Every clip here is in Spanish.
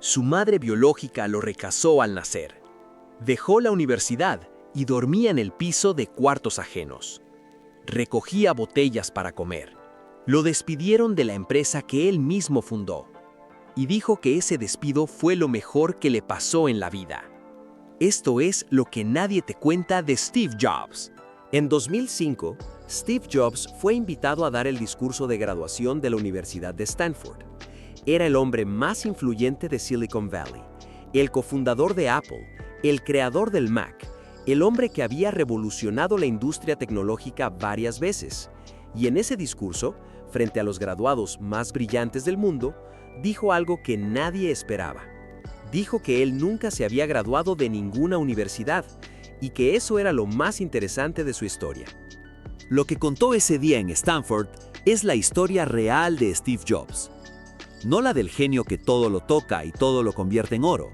Su madre biológica lo rechazó al nacer. Dejó la universidad y dormía en el piso de cuartos ajenos. Recogía botellas para comer. Lo despidieron de la empresa que él mismo fundó. Y dijo que ese despido fue lo mejor que le pasó en la vida. Esto es lo que nadie te cuenta de Steve Jobs. En 2005, Steve Jobs fue invitado a dar el discurso de graduación de la Universidad de Stanford. Era el hombre más influyente de Silicon Valley, el cofundador de Apple, el creador del Mac, el hombre que había revolucionado la industria tecnológica varias veces. Y en ese discurso, frente a los graduados más brillantes del mundo, dijo algo que nadie esperaba. Dijo que él nunca se había graduado de ninguna universidad y que eso era lo más interesante de su historia. Lo que contó ese día en Stanford es la historia real de Steve Jobs. No la del genio que todo lo toca y todo lo convierte en oro,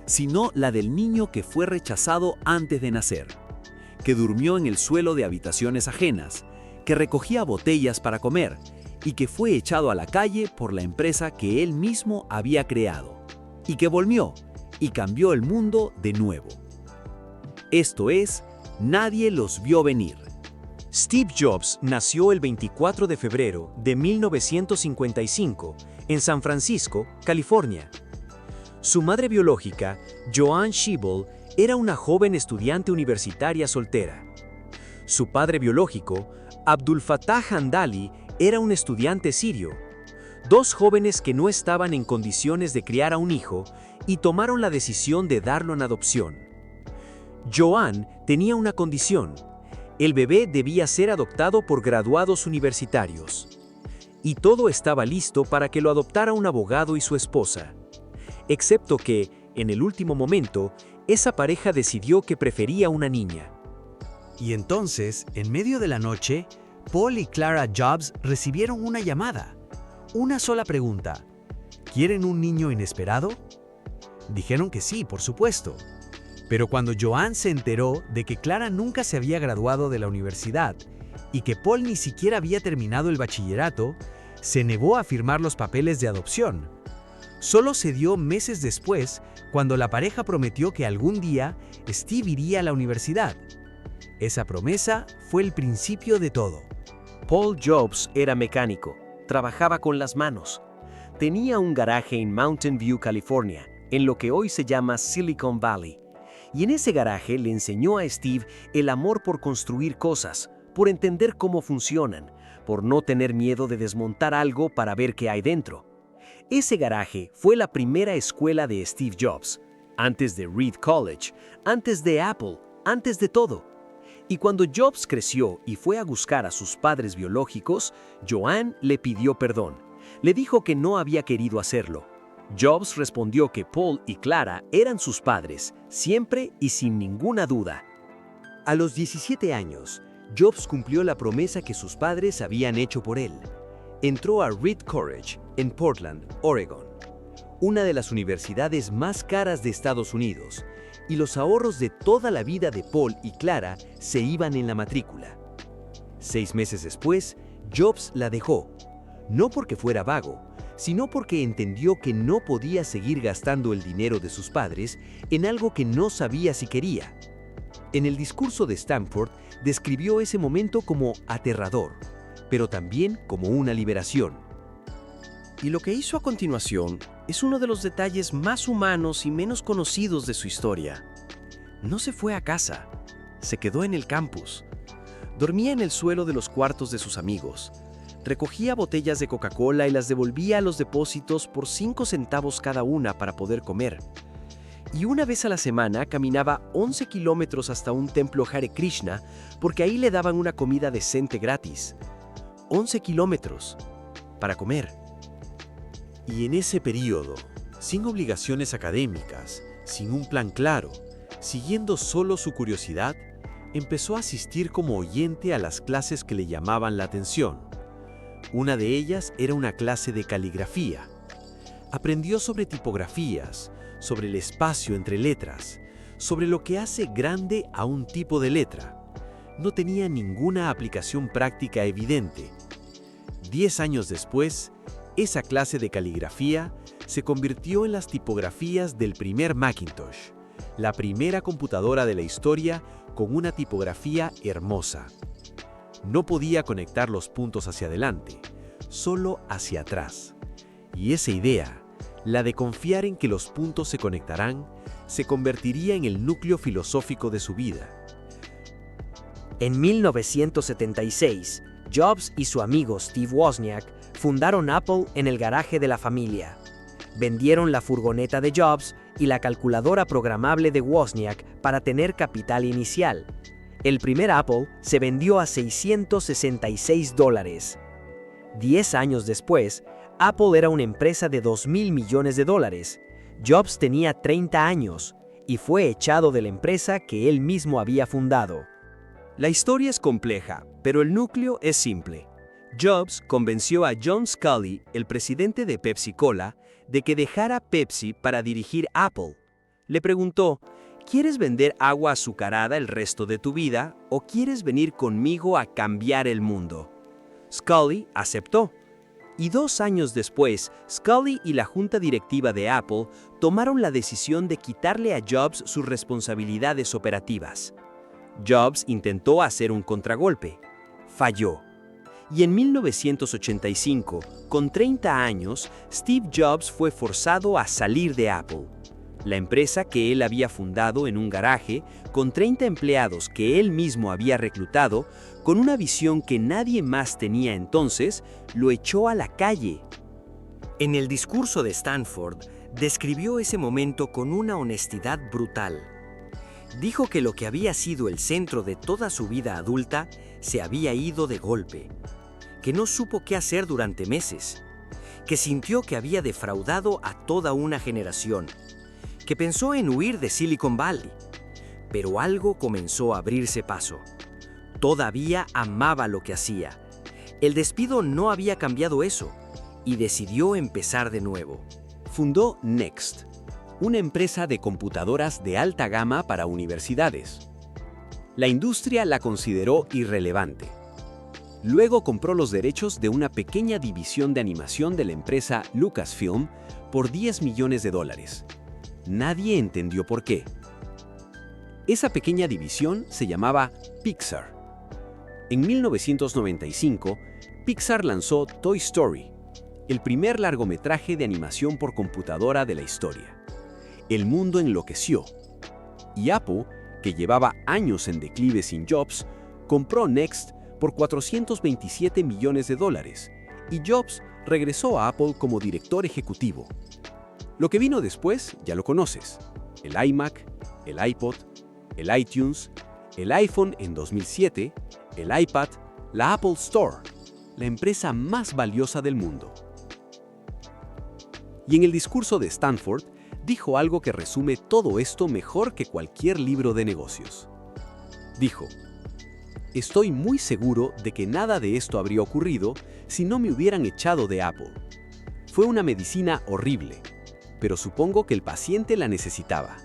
sino la del niño que fue rechazado antes de nacer, que durmió en el suelo de habitaciones ajenas, que recogía botellas para comer y que fue echado a la calle por la empresa que él mismo había creado, y que volvió y cambió el mundo de nuevo. Esto es, nadie los vio venir. Steve Jobs nació el 24 de febrero de 1955 en San Francisco, California. Su madre biológica, Joan Schiebel, era una joven estudiante universitaria soltera. Su padre biológico, Abdul Fattah Handali, era un estudiante sirio. Dos jóvenes que no estaban en condiciones de criar a un hijo y tomaron la decisión de darlo en adopción. Joan tenía una condición. El bebé debía ser adoptado por graduados universitarios. Y todo estaba listo para que lo adoptara un abogado y su esposa. Excepto que, en el último momento, esa pareja decidió que prefería una niña. Y entonces, en medio de la noche, Paul y Clara Jobs recibieron una llamada. Una sola pregunta. ¿Quieren un niño inesperado? Dijeron que sí, por supuesto. Pero cuando Joan se enteró de que Clara nunca se había graduado de la universidad y que Paul ni siquiera había terminado el bachillerato, se negó a firmar los papeles de adopción. Solo se dio meses después, cuando la pareja prometió que algún día Steve iría a la universidad. Esa promesa fue el principio de todo. Paul Jobs era mecánico, trabajaba con las manos. Tenía un garaje en Mountain View, California, en lo que hoy se llama Silicon Valley. Y en ese garaje le enseñó a Steve el amor por construir cosas, por entender cómo funcionan, por no tener miedo de desmontar algo para ver qué hay dentro. Ese garaje fue la primera escuela de Steve Jobs, antes de Reed College, antes de Apple, antes de todo. Y cuando Jobs creció y fue a buscar a sus padres biológicos, Joan le pidió perdón. Le dijo que no había querido hacerlo. Jobs respondió que Paul y Clara eran sus padres, siempre y sin ninguna duda. A los 17 años, Jobs cumplió la promesa que sus padres habían hecho por él. Entró a Reed College, en Portland, Oregon, una de las universidades más caras de Estados Unidos, y los ahorros de toda la vida de Paul y Clara se iban en la matrícula. 6 meses después, Jobs la dejó, no porque fuera vago, sino porque entendió que no podía seguir gastando el dinero de sus padres en algo que no sabía si quería. En el discurso de Stanford, describió ese momento como aterrador, pero también como una liberación. Y lo que hizo a continuación es uno de los detalles más humanos y menos conocidos de su historia. No se fue a casa, se quedó en el campus. Dormía en el suelo de los cuartos de sus amigos. Recogía botellas de Coca-Cola y las devolvía a los depósitos por 5 centavos cada una para poder comer. Y una vez a la semana caminaba 11 kilómetros hasta un templo Hare Krishna porque ahí le daban una comida decente gratis. 11 kilómetros para comer. Y en ese periodo, sin obligaciones académicas, sin un plan claro, siguiendo solo su curiosidad, empezó a asistir como oyente a las clases que le llamaban la atención. Una de ellas era una clase de caligrafía. Aprendió sobre tipografías, sobre el espacio entre letras, sobre lo que hace grande a un tipo de letra. No tenía ninguna aplicación práctica evidente. 10 años después, esa clase de caligrafía se convirtió en las tipografías del primer Macintosh, la primera computadora de la historia con una tipografía hermosa. No podía conectar los puntos hacia adelante, solo hacia atrás. Y esa idea, la de confiar en que los puntos se conectarán, se convertiría en el núcleo filosófico de su vida. En 1976, Jobs y su amigo Steve Wozniak fundaron Apple en el garaje de la familia. Vendieron la furgoneta de Jobs y la calculadora programable de Wozniak para tener capital inicial. El primer Apple se vendió a $666. 10 años después, Apple era una empresa de $2.000 millones. Jobs tenía 30 años y fue echado de la empresa que él mismo había fundado. La historia es compleja, pero el núcleo es simple. Jobs convenció a John Sculley, el presidente de Pepsi Cola, de que dejara Pepsi para dirigir Apple. Le preguntó, ¿quieres vender agua azucarada el resto de tu vida o quieres venir conmigo a cambiar el mundo? Sculley aceptó. Y 2 años después, Sculley y la junta directiva de Apple tomaron la decisión de quitarle a Jobs sus responsabilidades operativas. Jobs intentó hacer un contragolpe. Falló. Y en 1985, con 30 años, Steve Jobs fue forzado a salir de Apple. La empresa que él había fundado en un garaje, con 30 empleados que él mismo había reclutado, con una visión que nadie más tenía entonces, lo echó a la calle. En el discurso de Stanford, describió ese momento con una honestidad brutal. Dijo que lo que había sido el centro de toda su vida adulta se había ido de golpe, que no supo qué hacer durante meses, que sintió que había defraudado a toda una generación, que pensó en huir de Silicon Valley. Pero algo comenzó a abrirse paso. Todavía amaba lo que hacía. El despido no había cambiado eso, y decidió empezar de nuevo. Fundó Next, una empresa de computadoras de alta gama para universidades. La industria la consideró irrelevante. Luego compró los derechos de una pequeña división de animación de la empresa Lucasfilm por $10 millones. Nadie entendió por qué. Esa pequeña división se llamaba Pixar. En 1995, Pixar lanzó Toy Story, el primer largometraje de animación por computadora de la historia. El mundo enloqueció. Y Apple, que llevaba años en declive sin Jobs, compró Next por $427 millones y Jobs regresó a Apple como director ejecutivo. Lo que vino después ya lo conoces: el iMac, el iPod, el iTunes, el iPhone en 2007, el iPad, la Apple Store, la empresa más valiosa del mundo. Y en el discurso de Stanford, dijo algo que resume todo esto mejor que cualquier libro de negocios. Dijo: estoy muy seguro de que nada de esto habría ocurrido si no me hubieran echado de Apple. Fue una medicina horrible, pero supongo que el paciente la necesitaba.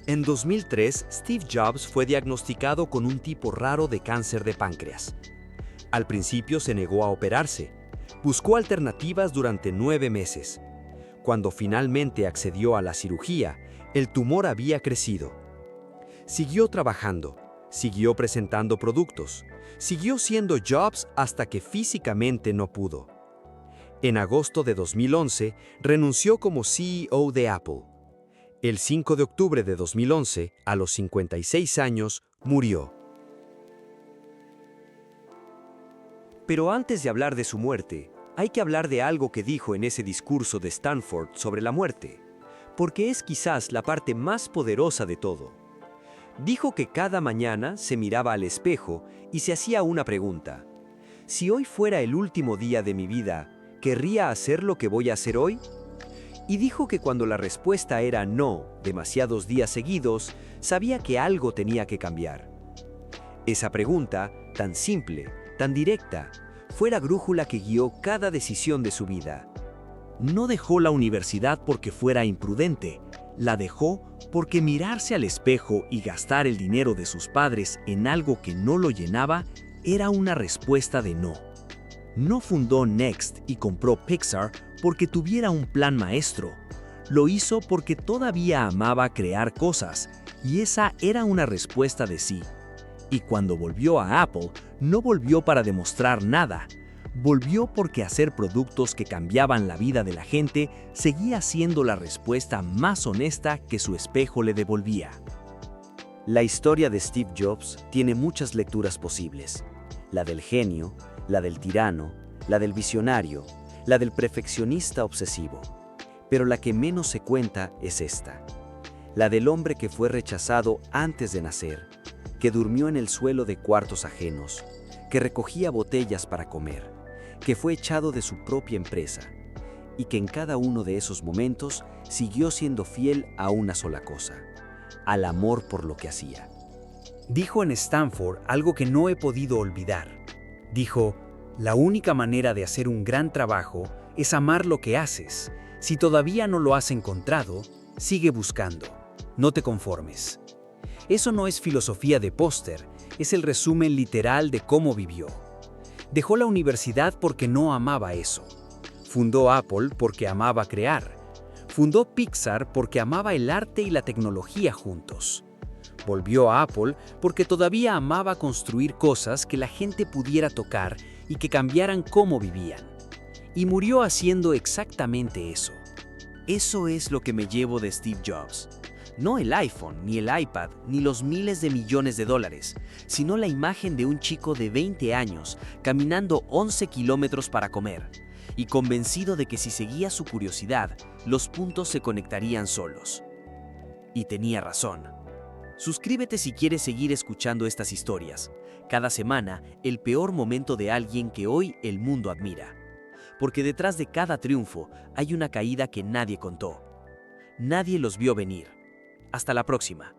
En 2003, Steve Jobs fue diagnosticado con un tipo raro de cáncer de páncreas. Al principio se negó a operarse. Buscó alternativas durante 9 meses. Cuando finalmente accedió a la cirugía, el tumor había crecido. Siguió trabajando, siguió presentando productos, siguió siendo Jobs hasta que físicamente no pudo. En agosto de 2011, renunció como CEO de Apple. El 5 de octubre de 2011, a los 56 años, murió. Pero antes de hablar de su muerte, hay que hablar de algo que dijo en ese discurso de Stanford sobre la muerte, porque es quizás la parte más poderosa de todo. Dijo que cada mañana se miraba al espejo y se hacía una pregunta: si hoy fuera el último día de mi vida, ¿querría hacer lo que voy a hacer hoy? Y dijo que cuando la respuesta era no, demasiados días seguidos, sabía que algo tenía que cambiar. Esa pregunta, tan simple, tan directa, fue la brújula que guió cada decisión de su vida. No dejó la universidad porque fuera imprudente, la dejó porque mirarse al espejo y gastar el dinero de sus padres en algo que no lo llenaba era una respuesta de no. No fundó Next y compró Pixar porque tuviera un plan maestro. Lo hizo porque todavía amaba crear cosas, y esa era una respuesta de sí. Y cuando volvió a Apple, no volvió para demostrar nada. Volvió porque hacer productos que cambiaban la vida de la gente seguía siendo la respuesta más honesta que su espejo le devolvía. La historia de Steve Jobs tiene muchas lecturas posibles. La del genio, la del tirano, la del visionario, la del perfeccionista obsesivo. Pero la que menos se cuenta es esta. La del hombre que fue rechazado antes de nacer, que durmió en el suelo de cuartos ajenos, que recogía botellas para comer, que fue echado de su propia empresa, y que en cada uno de esos momentos siguió siendo fiel a una sola cosa, al amor por lo que hacía. Dijo en Stanford algo que no he podido olvidar. Dijo, la única manera de hacer un gran trabajo es amar lo que haces. Si todavía no lo has encontrado, sigue buscando. No te conformes. Eso no es filosofía de póster, es el resumen literal de cómo vivió. Dejó la universidad porque no amaba eso. Fundó Apple porque amaba crear. Fundó Pixar porque amaba el arte y la tecnología juntos. Volvió a Apple porque todavía amaba construir cosas que la gente pudiera tocar y que cambiaran cómo vivían. Y murió haciendo exactamente eso. Eso es lo que me llevo de Steve Jobs. No el iPhone, ni el iPad, ni los miles de millones de dólares, sino la imagen de un chico de 20 años caminando 11 kilómetros para comer, y convencido de que si seguía su curiosidad, los puntos se conectarían solos. Y tenía razón. Suscríbete si quieres seguir escuchando estas historias. Cada semana, el peor momento de alguien que hoy el mundo admira. Porque detrás de cada triunfo hay una caída que nadie contó. Nadie los vio venir. Hasta la próxima.